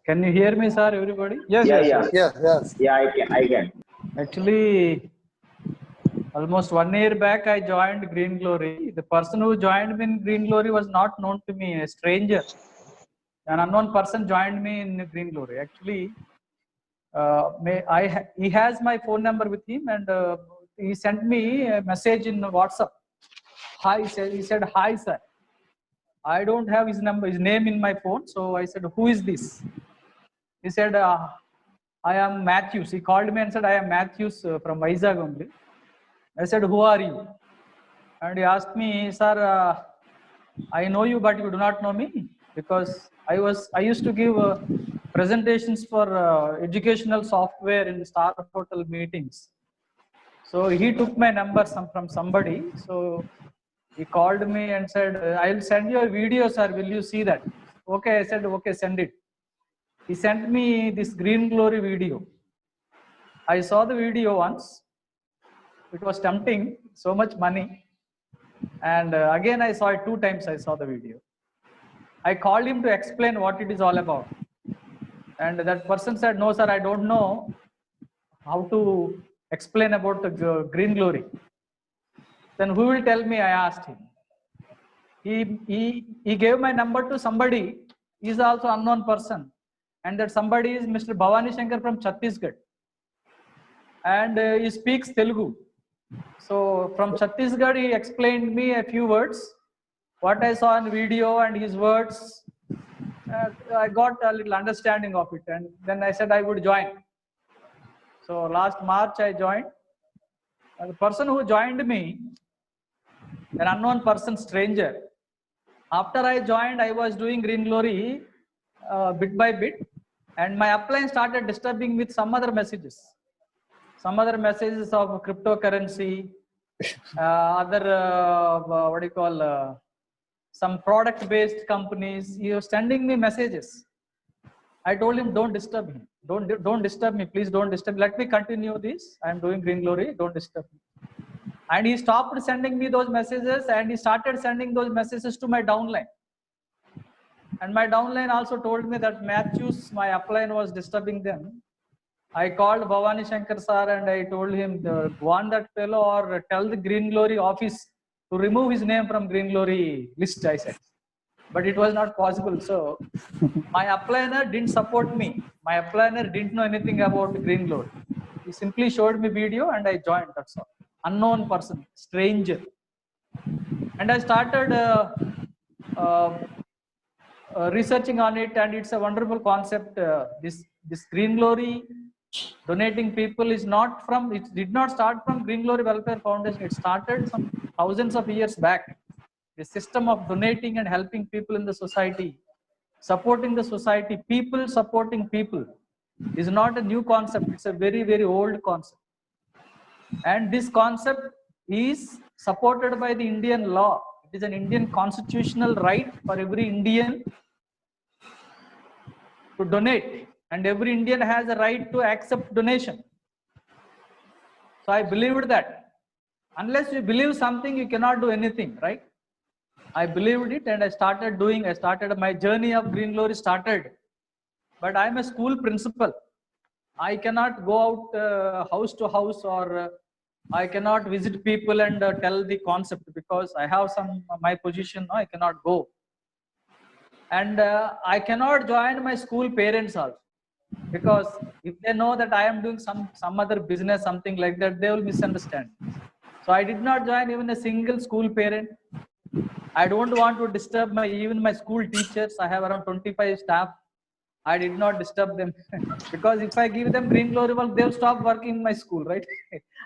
Can you hear me, sir, everybody? Yes, Yeah, yes, yeah. yes. Yes, yes. Yeah, I can. Actually, almost 1 year back, I joined Green Glory. The person who joined me in Green Glory was not known to me, a stranger. An unknown person joined me in Green Glory. Actually, he has my phone number with him, and he sent me a message in WhatsApp. Hi, he said, hi, sir. I don't have his name in my phone. So I said, who is this? He said, I am Matthews. He called me and said, I am Matthews from Vizag only. I said, who are you? And he asked me, sir, I know you, but you do not know me, because I used to give presentations for educational software in Star Hotel meetings. So he took my number from somebody. So he called me and said, I'll send you a video, sir. Will you see that? Okay, I said, okay, send it. He sent me this Green Glory video. I saw the video once. It was tempting, so much money. And again, I saw it 2 times. I saw the video. I called him to explain what it is all about. And that person said, no, sir, I don't know how to explain about the Green Glory. Then who will tell me? I asked him. He gave my number to somebody. He is also unknown person. And that somebody is Mr. Bhavani Shankar from Chhattisgarh. And he speaks Telugu. So from Chhattisgarh, he explained me a few words. What I saw in video and his words, I got a little understanding of it. And then I said I would join. So last March, I joined. And the person who joined me, an unknown person, stranger. After I joined, I was doing Green Glory bit by bit. And my upline started disturbing with some other messages. Some other messages of cryptocurrency, some product-based companies. He was sending me messages. I told him, don't disturb him. Don't disturb me. Please don't disturb. Let me continue this. I am doing Green Glory. Don't disturb me. And he stopped sending me those messages, and he started sending those messages to my downline. And my downline also told me that Matthews, my upline, was disturbing them. I called Bhavani Shankar sir and I told him, warn that fellow or tell the Green Glory office to remove his name from Green Glory list, I said. But it was not possible. So my upliner didn't support me. My upliner didn't know anything about Green Glory. He simply showed me video and I joined, that's all. Unknown person, stranger. And I started researching on it, and it's a wonderful concept. This Green Glory donating people is not from, it did not start from Green Glory Welfare Foundation. It started some thousands of years back. The system of donating and helping people in the society, supporting the society, people supporting people, is not a new concept. It's a very, very old concept. And this concept is supported by the Indian law. It is an Indian constitutional right for every Indian to donate, and every Indian has a right to accept donation. So I believed that unless you believe something, you cannot do anything, right? I believed it and I started my journey of Green Glory started. But I am a school principal. I cannot go out house to house, or I cannot visit people and tell the concept, because I have my position. I cannot go. And I cannot join my school parents also, because if they know that I am doing some other business, something like that, they will misunderstand. So I did not join even a single school parent. I don't want to disturb even my school teachers. I have around 25 staff. I did not disturb them because if I give them Green Glory work, they'll stop working in my school, right?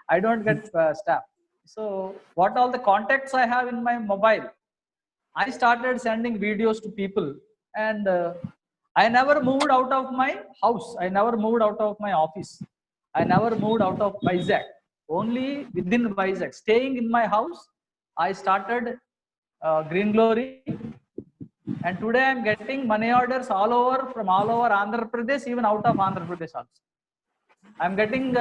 I don't get staff. So what all the contacts I have in my mobile, I started sending videos to people, and I never moved out of my house. I never moved out of my office. I never moved out of Vizag. Only within Vizag, staying in my house, I started Green Glory. And today I'm getting money orders from all over Andhra Pradesh, even out of Andhra Pradesh also. I'm getting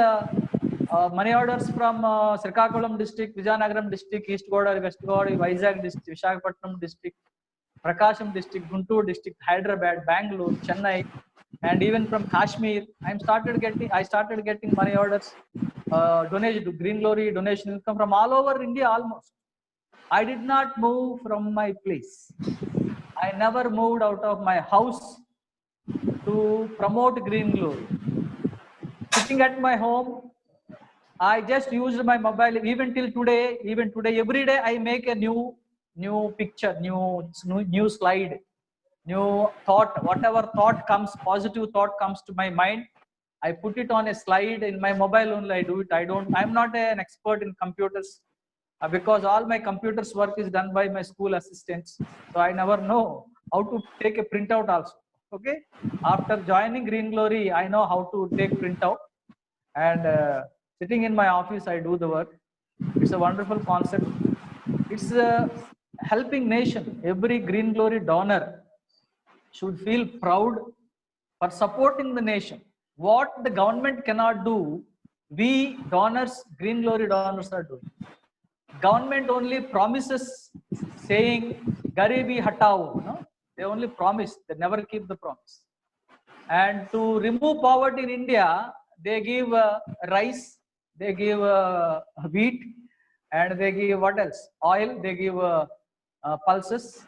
money orders from Srikakulam district, Vizianagaram district, East Godavari, West Godavari, Vizag district, Visakhapatnam district, Prakasam district, Guntur district, Hyderabad, Bangalore, Chennai, and even from Kashmir, I started getting money orders, donation to Green Glory, donation income from all over India almost. I did not move from my place. I never moved out of my house to promote Green Glory. Sitting at my home, I just used my mobile. Even today, every day I make a new picture, new slide, new thought. Whatever thought comes, positive thought comes to my mind, I put it on a slide in my mobile only. I do it. I'm not an expert in computers, because all my computers work is done by my school assistants. So I never know how to take a printout also. Okay. After joining Green Glory, I know how to take printout, and sitting in my office, I do the work. It's a wonderful concept. It's a helping nation. Every Green Glory donor should feel proud for supporting the nation. What the government cannot do, we donors, Green Glory donors are doing. Government only promises, saying Garibi Hatao. No? They only promise, they never keep the promise. And to remove poverty in India, they give rice, they give wheat, and they give what else? Oil, they give pulses.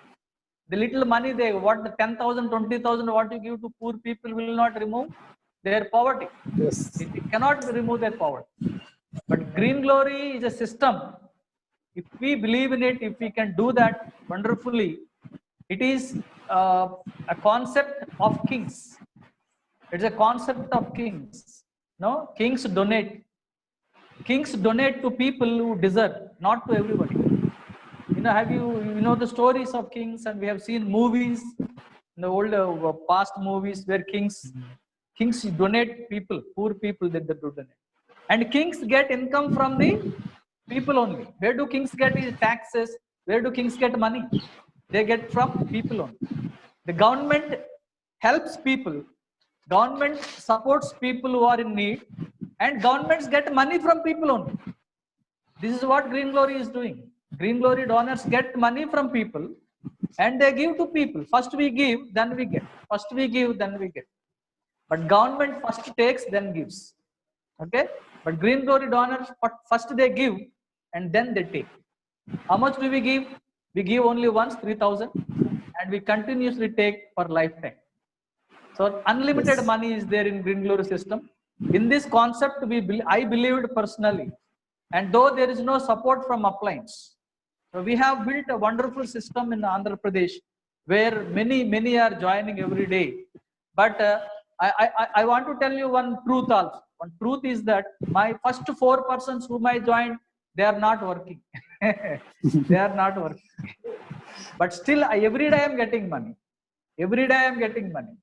The little money they, what the 10,000, 20,000, what you give to poor people will not remove their poverty. Yes. It cannot remove their poverty. But Green Glory is a system. If we believe in it, if we can do that wonderfully, it is a concept of kings. It's a concept of kings. No, kings donate. Kings donate to people who deserve, not to everybody. Have you know the stories of kings, and we have seen movies, in the old past movies where kings donate people, poor people that they do donate, and kings get income from the people only. Where do kings get his taxes? Where do kings get money? They get from people only. The government helps people. Government supports people who are in need, and governments get money from people only. This is what Green Glory is doing. Green Glory donors get money from people, and they give to people. First we give, then we get. First we give, then we get. But government first takes, then gives. Okay? But Green Glory donors, first they give, and then they take. How much do we give? We give only once, 3,000, and we continuously take for lifetime. So unlimited money is there in Green Glory system. In this concept, I believed personally, and though there is no support from uplines, so we have built a wonderful system in Andhra Pradesh where many are joining every day. But I want to tell you one truth also. One truth is that my first 4 persons whom I joined, they are not working. They are not working. But still, every day I am getting money. Every day I am getting money.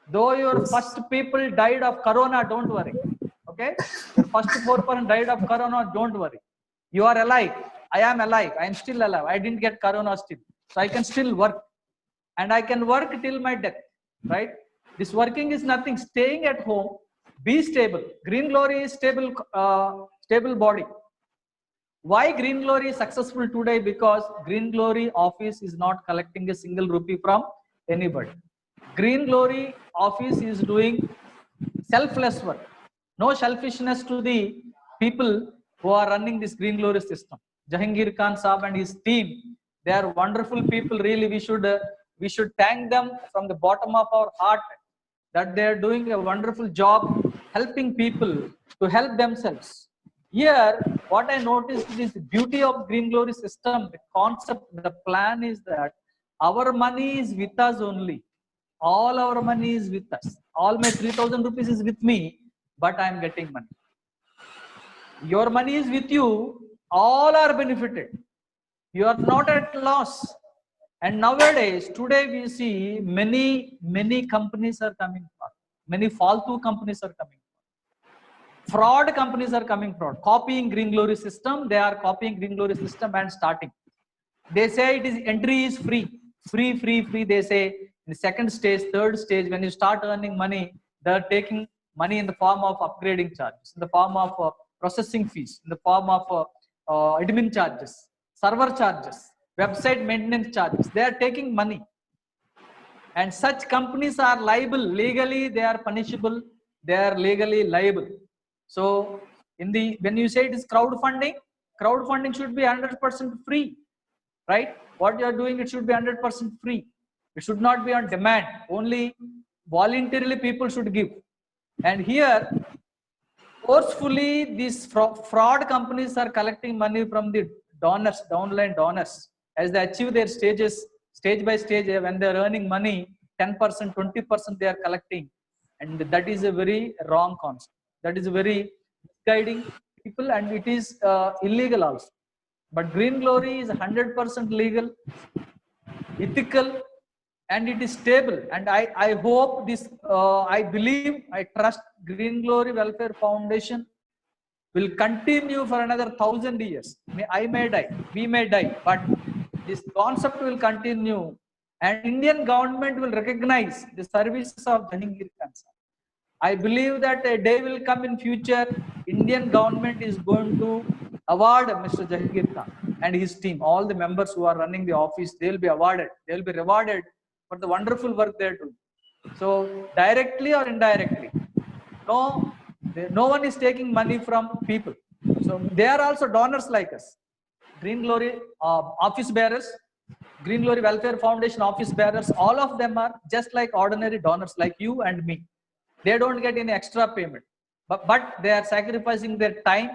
Though your first people died of corona, don't worry. Okay? Your first 4 persons died of corona, don't worry. You are alive. I am alive. I am still alive. I didn't get corona still. So I can still work. And I can work till my death. Right? This working is nothing. Staying at home, be stable. Green Glory is stable body. Why Green Glory is successful today? Because Green Glory office is not collecting a single rupee from anybody. Green Glory office is doing selfless work. No selfishness to the people who are running this Green Glory system. Jahangir Khan Saab and his team, they are wonderful people. Really, we should thank them from the bottom of our heart that they are doing a wonderful job helping people to help themselves. Here, what I noticed is the beauty of Green Glory system. The concept, the plan is that our money is with us only. All our money is with us. All my 3,000 rupees is with me, but I am getting money. Your money is with you. All are benefited. You are not at loss. And nowadays, today we see many companies are coming forward. Many faltu companies are coming forward. Fraud companies are coming forward. Copying Green Glory system. They are copying Green Glory system and starting. They say it is entry is free. Free. They say in the second stage, third stage, when you start earning money, they're taking money in the form of upgrading charges, in the form of processing fees, in the form of admin charges, server charges, website maintenance charges. They are taking money. and such companies are liable legally. They are punishable. They are legally liable. So in the, when you say it is crowdfunding should be 100% free, right? What you are doing, it should be 100% free. It should not be on demand. Only voluntarily people should give. And here forcefully these fraud companies are collecting money from the donors, downline donors, as they achieve their stages, stage by stage. When they are earning money, 10%, 20% they are collecting, and that is a very wrong concept. That is very misguiding people, and it is illegal also. But Green Glory is 100% legal, ethical, and it is stable. And I hope this, I believe, I trust Green Glory Welfare Foundation will continue for another 1,000 years. I may die, we may die, but this concept will continue, and Indian government will recognize the services of Jahangir Khan. I believe that a day will come in future, Indian government is going to award Mr. Jahangir Khan and his team, all the members who are running the office, they will be awarded, they will be rewarded for the wonderful work they are doing. So directly or indirectly, no one is taking money from people. So they are also donors like us. Green Glory office bearers, Green Glory Welfare Foundation office bearers, all of them are just like ordinary donors like you and me. They don't get any extra payment, but they are sacrificing their time,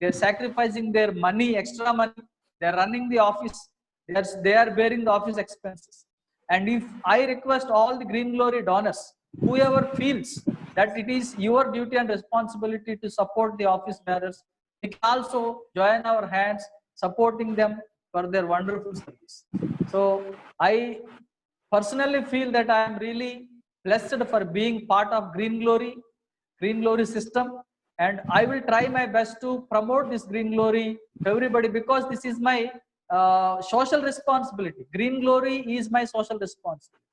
they are sacrificing their money, extra money. They are running the office, they are bearing the office expenses. And if I request all the Green Glory donors, whoever feels that it is your duty and responsibility to support the office bearers, we can also join our hands supporting them for their wonderful service. So I personally feel that I am really blessed for being part of Green Glory system, and I will try my best to promote this Green Glory to everybody, because this is my social responsibility. Green Glory is my social responsibility.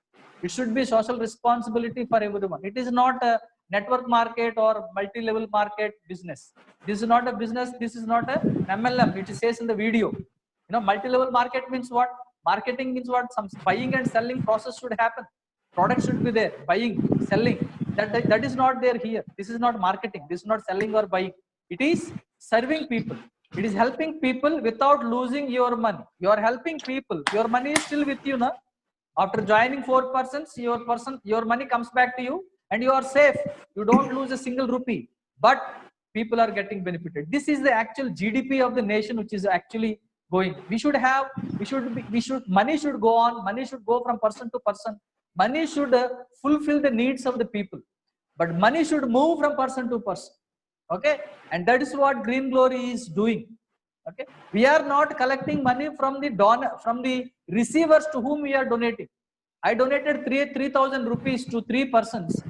It should be social responsibility for everyone. It is not a network market or multi-level market business. This is not a business. This is not a MLM. It says in the video. You know, multi-level market means what? Marketing means what? Some buying and selling process should happen. Product should be there. Buying, selling. That is not there here. This is not marketing. This is not selling or buying. It is serving people. It is helping people without losing your money. You are helping people. Your money is still with you, na? After joining 4 persons, your money comes back to you, and you are safe. You don't lose a single rupee, but people are getting benefited. This is the actual GDP of the nation, which is actually going. Money should go on. Money should go from person to person. Money should fulfill the needs of the people, but money should move from person to person. Okay, and that is what Green Glory is doing. Okay, we are not collecting money from the donor, from the receivers to whom we are donating. I donated 3,000 rupees to 3 persons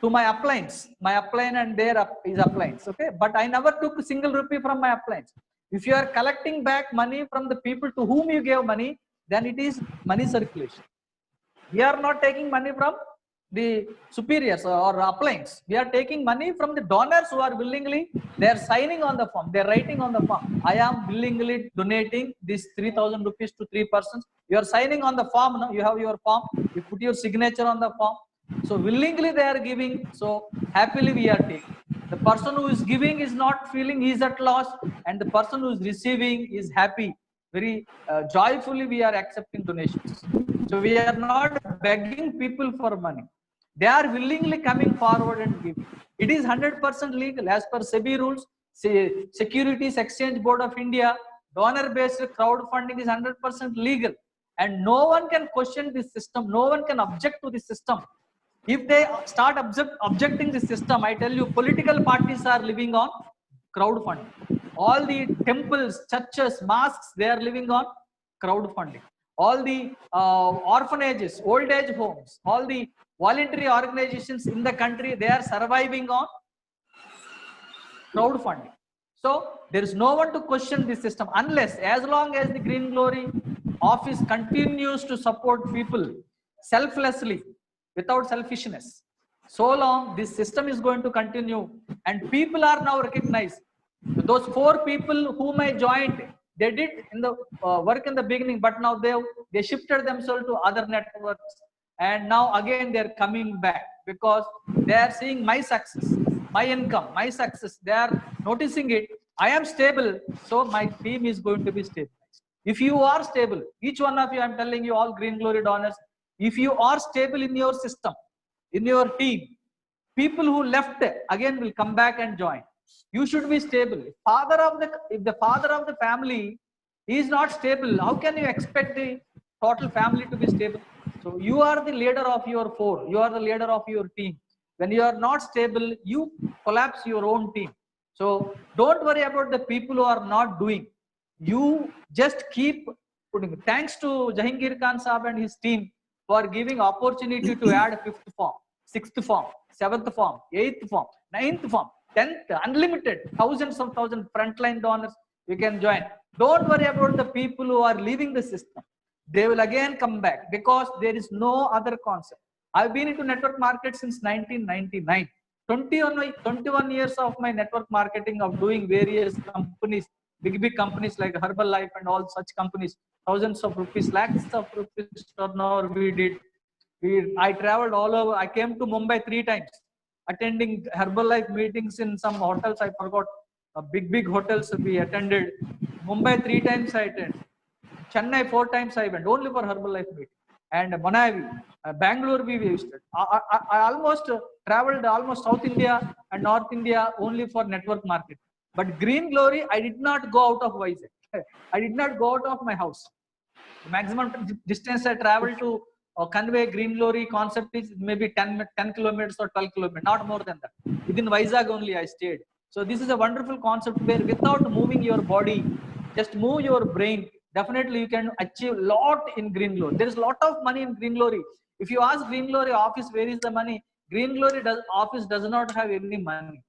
to my appliance. My appliance and their is appliance. Okay, but I never took a single rupee from my appliance. If you are collecting back money from the people to whom you gave money, then it is money circulation. We are not taking money from the superiors or appliance. We are taking money from the donors who are willingly, they are signing on the form, they are writing on the form, I am willingly donating this 3,000 rupees to 3 persons. You are signing on the form, no? You have your form, you put your signature on the form. So willingly they are giving, so happily we are taking. The person who is giving is not feeling he is at loss, and the person who is receiving is happy. Very joyfully we are accepting donations. So we are not begging people for money. They are willingly coming forward and giving. It is 100% legal as per SEBI rules. Securities Exchange Board of India, donor-based crowdfunding is 100% legal, and no one can question this system. No one can object to this system. If they start objecting this system, I tell you, political parties are living on crowdfunding. All the temples, churches, mosques, they are living on crowdfunding. All the orphanages, old age homes, all the voluntary organizations in the country, they are surviving on crowdfunding. So there is no one to question this system, unless, as long as the Green Glory office continues to support people selflessly, without selfishness, so long this system is going to continue. And people are now recognized. Those 4 people whom I joined, they did in the work in the beginning, but now they shifted themselves to other networks. and now again they are coming back because they are seeing my success, my income, my success. They are noticing it. I am stable, so my team is going to be stable. If you are stable, each one of you, I'm telling you, all Green Glory donors, if you are stable in your system, in your team, people who left again will come back and join. You should be stable. If the father of the family is not stable, how can you expect the total family to be stable? So you are the leader of your four. You are the leader of your team. When you are not stable, you collapse your own team. So don't worry about the people who are not doing. You just keep putting. Thanks to Jahangir Khan Saab and his team for giving opportunity to add fifth form, sixth form, seventh form, eighth form, ninth form, 10th, unlimited, thousands of frontline donors. You can join. Don't worry about the people who are leaving the system. They will again come back because there is no other concept. I've been into network market since 1999. 21 years of my network marketing of doing various companies, big companies like Herbalife and all such companies, thousands of rupees, lakhs of rupees turnover we did. I traveled all over. I came to Mumbai 3 times, attending Herbalife meetings in some hotels. I forgot, big hotels we attended. Mumbai 3 times I attended. Chennai 4 times I went, only for Herbalife meeting. And Manavi, Bangalore we visited. I almost traveled almost South India and North India only for network market. But Green Glory, I did not go out of Vizag. I did not go out of my house. The maximum distance I traveled to convey Green Glory concept is maybe 10 kilometers or 12 kilometers, not more than that. Within Vizag only I stayed. So this is a wonderful concept where without moving your body, just move your brain. Definitely you can achieve a lot in Green Glory. There is a lot of money in Green Glory. If you ask Green Glory office where is the money, Green Glory office does not have any money.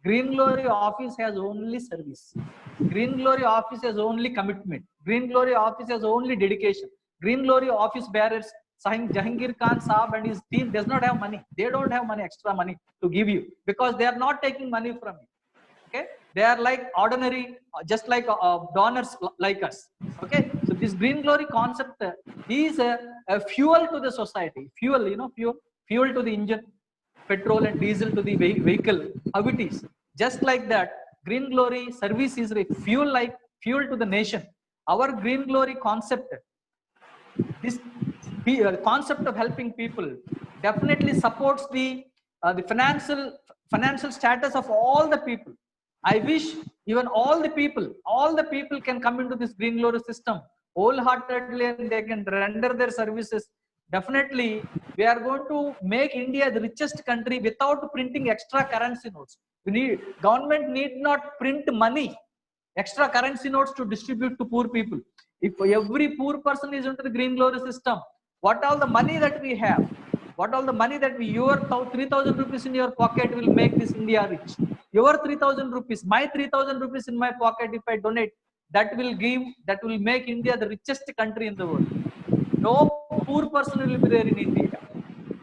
Green Glory office has only service. Green Glory office has only commitment. Green Glory office has only dedication. Green Glory office bearers, Jahangir Khan Saab and his team does not have money. They don't have money, extra money to give you because they are not taking money from you. Okay, they are like ordinary, just like donors like us. Okay, so this Green Glory concept is a fuel to the society. Fuel, fuel to the engine, petrol and diesel to the vehicle. How it is? Just like that, Green Glory service is like fuel to the nation. Our Green Glory concept, this concept of helping people, definitely supports the financial status of all the people. I wish even all the people can come into this Green Glory system wholeheartedly and they can render their services. Definitely, we are going to make India the richest country without printing extra currency notes. Government need not print money, extra currency notes to distribute to poor people. If every poor person is into the Green Glory system, what all the money that we have, your 3,000 rupees in your pocket will make this India rich. Your 3,000 rupees, my 3,000 rupees in my pocket, if I donate, that will make India the richest country in the world. No poor person will be there in India.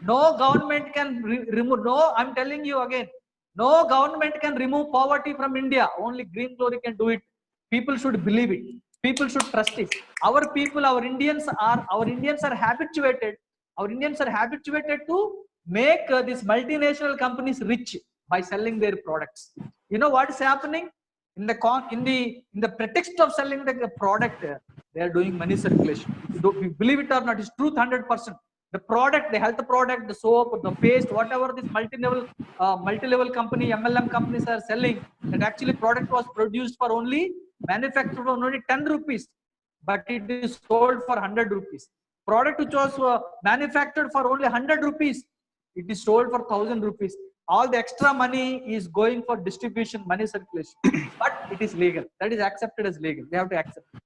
No government can remove. No, I'm telling you again. No government can remove poverty from India. Only Green Glory can do it. People should believe it. People should trust it. Our people, our Indians are habituated. Our Indians are habituated to make these multinational companies rich by selling their products. You know what is happening? In the pretext of selling the product, they are doing money circulation. You believe it or not, it's truth 100%. The product, the health product, the soap, the paste, whatever this multi-level company, MLM companies are selling, that actually product was produced for only, manufactured for only 10 rupees, but it is sold for 100 rupees. Product which was manufactured for only 100 rupees, it is sold for 1,000 rupees. All the extra money is going for distribution, money circulation, but it is legal. That is accepted as legal. They have to accept it.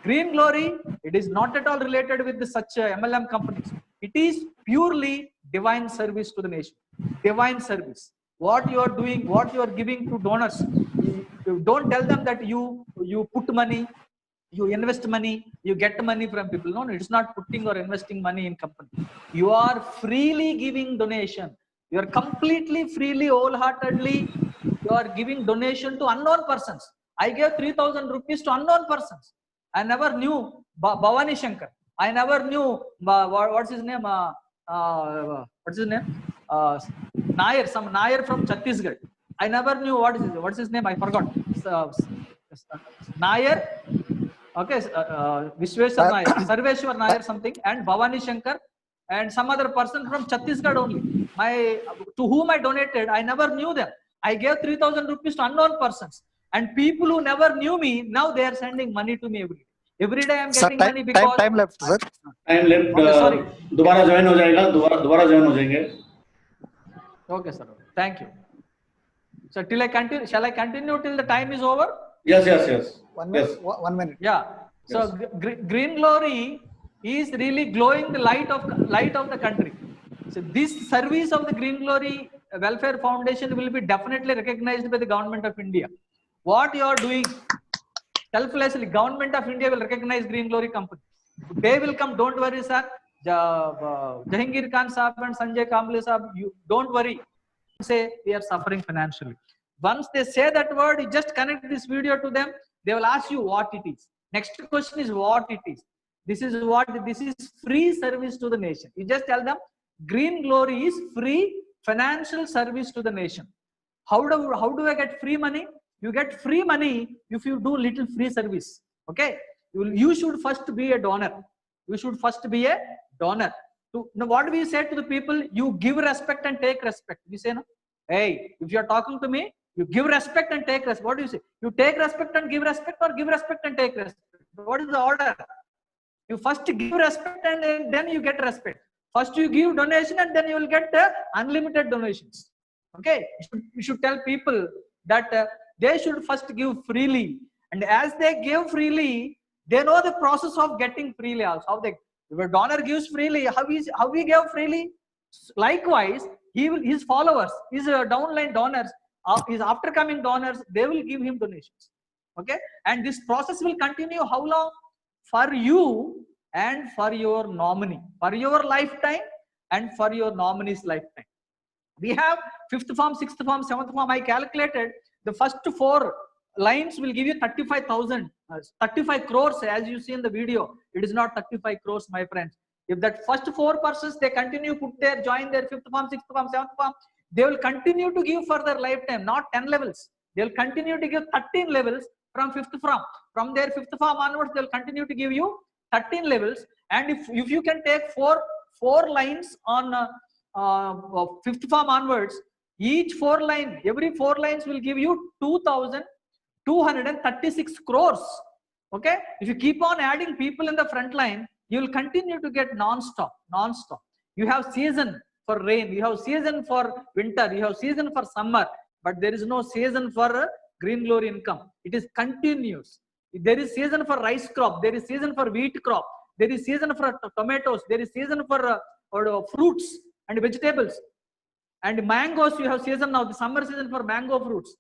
Green Glory, it is not at all related with such MLM companies. It is purely divine service to the nation. Divine service. What you are doing, what you are giving to donors, you don't tell them that you put money, you invest money, you get money from people. No, it's not putting or investing money in company. You are freely giving donation. You are completely, freely, wholeheartedly, you are giving donation to unknown persons. I gave 3,000 rupees to unknown persons. I never knew Bhavani Shankar. I never knew what's his name. What's his name? Nair, some Nair from Chhattisgarh. I never knew what's his name. I forgot. Nair. Okay, Vishweshwar Nair, Sarveshwar Nair something, and Bhavani Shankar, and some other person from Chhattisgarh only. To whom I donated, I never knew them. I gave 3,000 rupees to unknown persons, and people who never knew me, now they are sending money to me every day. Every day I am getting money because time left, sir. Time left. Okay, sorry. दोबारा join हो जाएगा, दोबारा join हो जाएंगे. Okay, sir. Thank you. So till I continue, shall I continue till the time is over? Yes, yes, yes. 1 minute. Yes. 1 minute. Yeah. So Yes. Green Glory is really glowing the light of the country. So this service of the Green Glory Welfare Foundation will be definitely recognized by the government of India. What you are doing selflessly, government of India will recognize Green Glory company. Day will come. Don't worry, sir. Jahangir Khan Saab and Sanjay Kamble Saab, you don't worry. Say we are suffering financially. Once they say that word, you just connect this video to them. They will ask you what it is. Next question is what it is. This is free service to the nation. You just tell them Green Glory is free financial service to the nation. How do I get free money? You get free money if you do little free service. Okay, you should first be a donor. You should first be a donor. Now what do we say to the people? You give respect and take respect. We say no. Hey, if you are talking to me, you give respect and take respect. What do you say? You take respect and give respect, or give respect and take respect? What is the order? You first give respect and then you get respect. First you give donation and then you will get unlimited donations. Okay, you should tell people that they should first give freely, and as they give freely, they know the process of getting freely also. If a donor gives freely, how we give freely? Likewise, his followers, his downline donors, his aftercoming donors, they will give him donations. Okay, and this process will continue how long? For you and for your nominee, for your lifetime and for your nominee's lifetime. We have 5th form, 6th form, 7th form. I calculated the first 4 lines will give you 35,000, 35 crores, as you see in the video. It is not 35 crores, my friends. If that first 4 persons, they continue join their 5th form, 6th form, 7th form, they will continue to give for their lifetime, not 10 levels. They will continue to give 13 levels from 5th form. From their 5th form onwards, they will continue to give you 13 levels. And if you can take four lines on 5th form onwards, each 4 line, every 4 lines will give you 2,236 crores. Okay, if you keep on adding people in the front line, you will continue to get non-stop. You have season for rain, you have season for winter, you have season for summer, but there is no season for Green Glory income. It is continuous. There is season for rice crop, there is season for wheat crop, there is season for tomatoes, there is season for fruits and vegetables. And mangoes, you have season now, the summer season for mango fruits.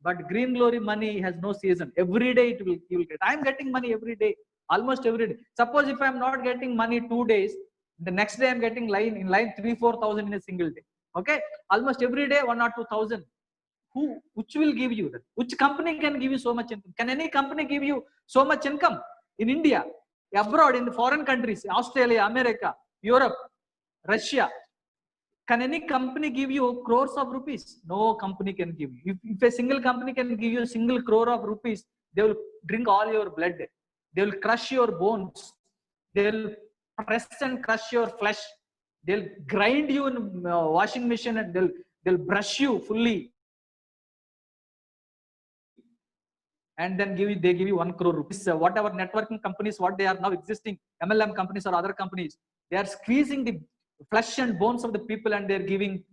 But Green Glory money has no season. Every day you will get. I am getting money every day, almost every day. Suppose if I am not getting money 2 days, the next day I am getting in line 3,000-4,000 in a single day. Okay, almost every day 1,000 or 2,000. Which will give you that? Which company can give you so much income? Can any company give you so much income in India, abroad, in the foreign countries, Australia, America, Europe, Russia? Can any company give you crores of rupees? No company can give you. If a single company can give you a single crore of rupees, they will drink all your blood. They will crush your bones. They will press and crush your flesh. They'll grind you in washing machine and they'll brush you fully. And then they give you 1 crore rupees. Whatever networking companies, what they are now existing, MLM companies or other companies, they are squeezing the flesh and bones of the people and they're giving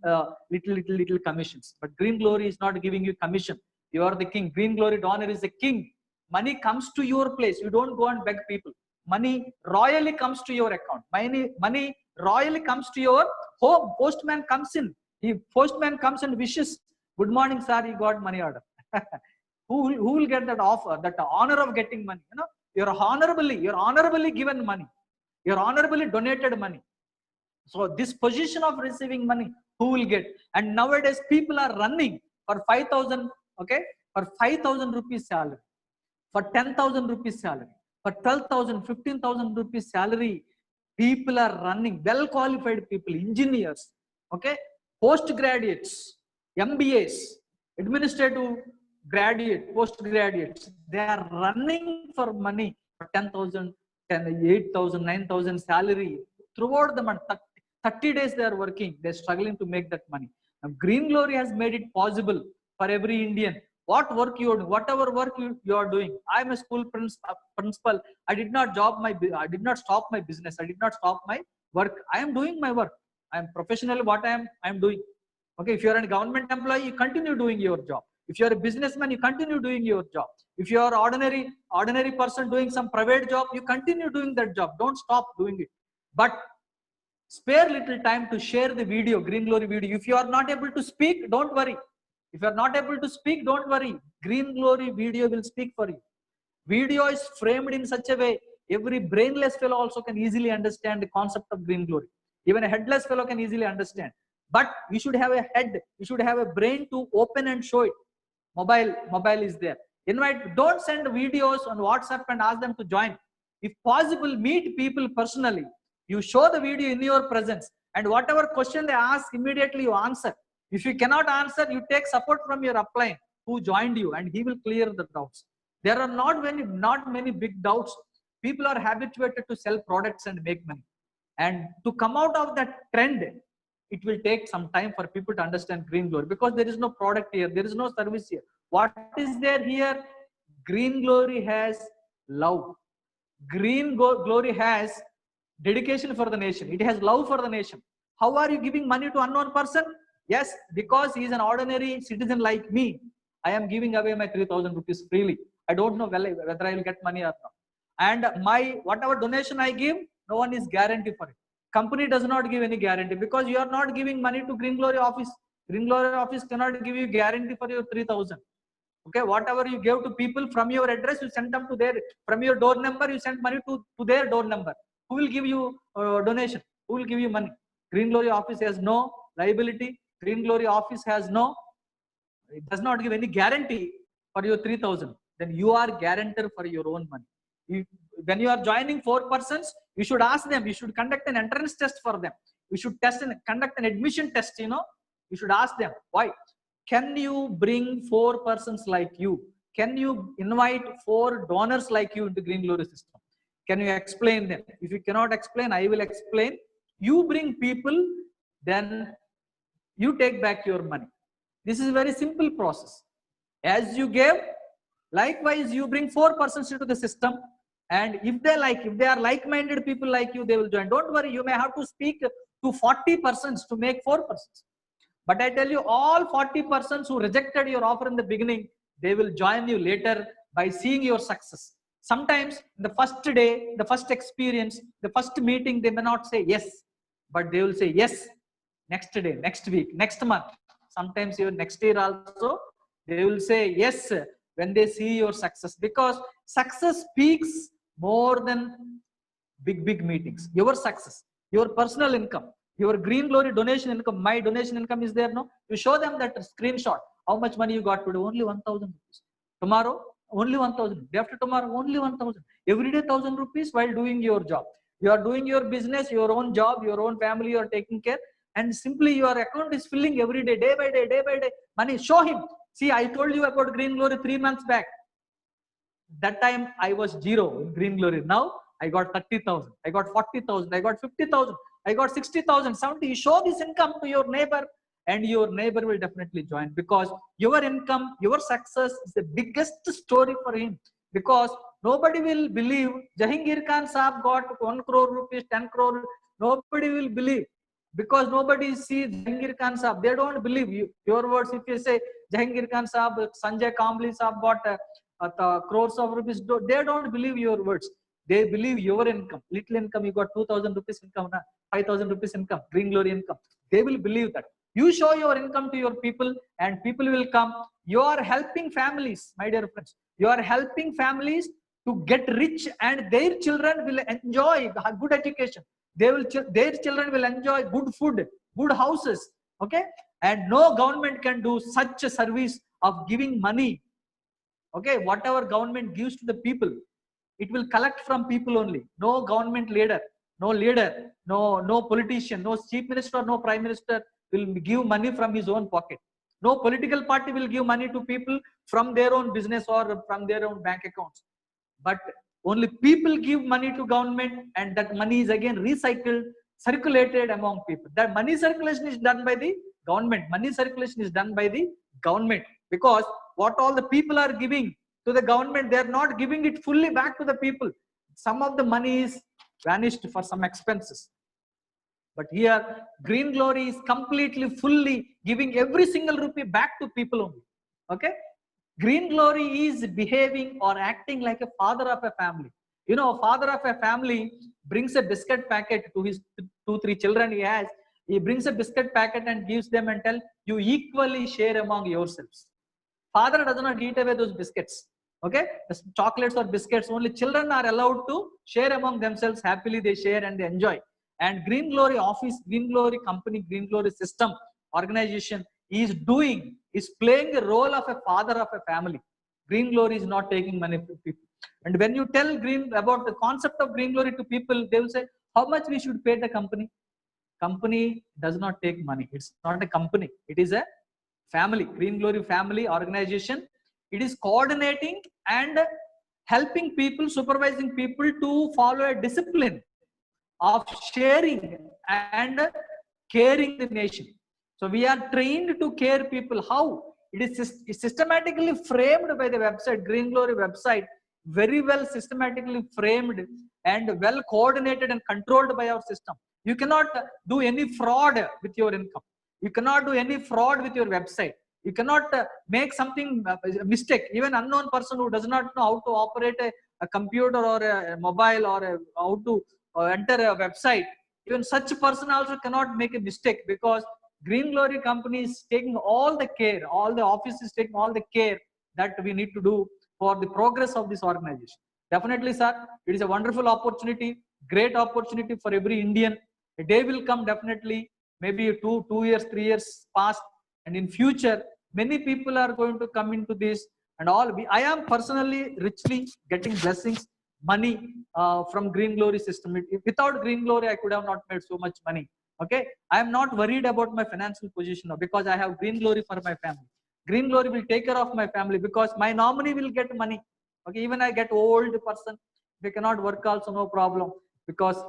little commissions. But Green Glory is not giving you commission. You are the king. Green Glory donor is the king. Money comes to your place. You don't go and beg people. Money royally comes to your account. Money royally comes to your home. Postman comes in. Postman comes and wishes, good morning, sir, you got money order. Who will get that offer, that honor of getting money? You know, you're honorably given money. You're honorably donated money. So this position of receiving money, who will get? And nowadays people are running for 5,000, okay, for 5,000 rupees salary, for 10,000 rupees salary, For 12,000, 15,000 rupees salary, people are running, well qualified people, engineers, okay, postgraduates, MBAs, administrative graduate, postgraduates, they are running for money for 10,000, 8,000, 9,000 salary throughout the month. 30 days they are working, they're struggling to make that money. Now, Green Glory has made it possible for every Indian. What work you are doing, whatever work you are doing. I am a school principal. I did not stop my business. I did not stop my work. I am doing my work. I am professionally what I am doing. Okay, if you are a government employee, you continue doing your job. If you are a businessman, you continue doing your job. If you are ordinary person doing some private job, you continue doing that job. Don't stop doing it. But spare little time to share the video, Green Glory video. If you are not able to speak, don't worry. If you are not able to speak, don't worry. Green Glory video will speak for you. Video is framed in such a way, every brainless fellow also can easily understand the concept of Green Glory. Even a headless fellow can easily understand. But you should have a head, you should have a brain to open and show it. Mobile is there. Invite, don't send videos on WhatsApp and ask them to join. If possible, meet people personally. You show the video in your presence, and whatever question they ask, immediately you answer. If you cannot answer, you take support from your upline who joined you, and he will clear the doubts. There are not many big doubts. People are habituated to sell products and make money. And to come out of that trend, it will take some time for people to understand Green Glory, because there is no product here, there is no service here. What is there here? Green Glory has love. Green Glory has dedication for the nation. It has love for the nation. How are you giving money to unknown person? Yes, because he is an ordinary citizen like me. I am giving away my 3,000 rupees freely. I don't know whether I will get money or not. And my whatever donation I give, no one is guaranteed for it. Company does not give any guarantee, because you are not giving money to Green Glory office. Green Glory office cannot give you guarantee for your 3,000. Okay, whatever you give to people from your address, you send them to their, from your door number, you send money to their door number. Who will give you donation? Who will give you money? Green Glory office has no liability. Green Glory office has no, it does not give any guarantee for your 3,000. Then you are guarantor for your own money. When you are joining 4 persons, you should ask them, you should conduct an entrance test for them. You should conduct an admission test, you should ask them, why? Can you bring 4 persons like you? Can you invite 4 donors like you into Green Glory system? Can you explain them? If you cannot explain, I will explain. You bring people, then you take back your money. This is a very simple process. As you gave, likewise you bring 4 persons into the system, and if they are like-minded people like you, they will join. Don't worry, you may have to speak to 40 persons to make 4 persons. But I tell you, all 40 persons who rejected your offer in the beginning, they will join you later by seeing your success. Sometimes the first day, the first experience, the first meeting, they may not say yes, but they will say yes next day, next week, next month. Sometimes even next year also, they will say yes when they see your success, because success speaks more than big meetings. Your success, your personal income, your Green Glory donation income, my donation income is there, no? You show them that screenshot. How much money you got today? Only 1,000 rupees. Tomorrow, only 1,000. Day after tomorrow, only 1,000. Every day, 1,000 rupees while doing your job. You are doing your business, your own job, your own family, you are taking care. And simply your account is filling every day, day by day, money. Show him. See, I told you about Green Glory 3 months back. That time I was 0 in Green Glory. Now I got 30,000, I got 40,000, I got 50,000, I got 60,000, 70. You show this income to your neighbor, and your neighbor will definitely join, because your income, your success is the biggest story for him. Because nobody will believe Jahangir Khan Saab got 1 crore rupees, 10 crore. Nobody will believe, because nobody sees Jahangir Khan Saab. They don't believe you. Your words, if you say Jahangir Khan Saab, Sanjay Kambli Saab got crores of rupees, they don't believe your words. They believe your income. Little income, you got 2,000 rupees income, 5,000 rupees income, Green Glory income. They will believe that. You show your income to your people, and people will come. You are helping families, my dear friends. You are helping families to get rich, and their children will enjoy good education. Their children will enjoy good food, good houses. Okay, and no government can do such a service of giving money. Okay, whatever government gives to the people, it will collect from people only. No government leader, no politician, no chief minister, no prime minister will give money from his own pocket. No political party will give money to people from their own business or from their own bank accounts. But only people give money to government, and that money is again recycled, circulated among people. That money circulation is done by the government. Money circulation is done by the government, because what all the people are giving to the government, they are not giving it fully back to the people. Some of the money is vanished for some expenses. But here, Green Glory is completely, fully giving every single rupee back to people only. Okay? Green Glory is behaving or acting like a father of a family. You know, a father of a family brings a biscuit packet to his 2-3 children he has. He brings a biscuit packet and gives them and tell, you equally share among yourselves. Father does not eat away those biscuits. Okay? The chocolates or biscuits, only children are allowed to share among themselves. Happily they share and they enjoy. And Green Glory office, Green Glory company, Green Glory system, organization is playing a role of a father of a family. Green Glory is not taking money from people. And when you tell about the concept of Green Glory to people, they will say, how much we should pay the company? Company does not take money. It's not a company. It is a family. Green Glory family organization. It is coordinating and helping people, supervising people to follow a discipline of sharing and caring the nation. So we are trained to care people. How? It is systematically framed by the website, Green Glory website, very well systematically framed and well coordinated and controlled by our system. You cannot do any fraud with your income. You cannot do any fraud with your website. You cannot make something mistake. Even unknown person who does not know how to operate a computer or a mobile or how to enter a website, even such a person also cannot make a mistake, because Green Glory company is taking all the care, all the offices taking all the care that we need to do for the progress of this organization. Definitely, sir, it is a wonderful opportunity, great opportunity for every Indian. A day will come, definitely, maybe 2 years, 3 years past, and in future, many people are going to come into this, and I am personally richly getting blessings, money from Green Glory system. Without Green Glory, I could have not made so much money. Okay, I am not worried about my financial position now, because I have Green Glory for my family. Green Glory will take care of my family, because my nominee will get money. Okay, even I get old person, they cannot work also, no problem, because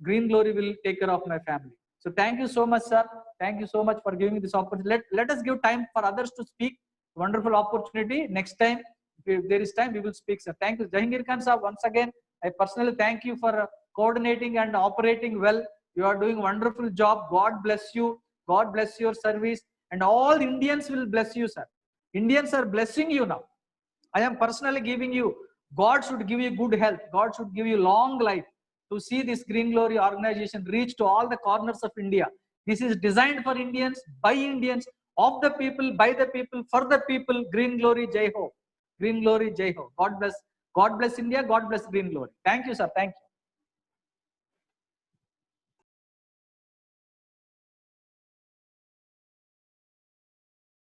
Green Glory will take care of my family. So thank you so much, sir. Thank you so much for giving me this opportunity. Let us give time for others to speak. Wonderful opportunity. Next time, if there is time, we will speak, sir. Thank you. Jahangir Khan sir, once again, I personally thank you for coordinating and operating well. You are doing a wonderful job. God bless you. God bless your service. And all Indians will bless you, sir. Indians are blessing you now. I am personally giving you, God should give you good health. God should give you long life to see this Green Glory organization reach to all the corners of India. This is designed for Indians, by Indians, of the people, by the people, for the people. Green Glory, Jai Ho. Green Glory, Jai Ho. God bless India. God bless Green Glory. Thank you, sir. Thank you.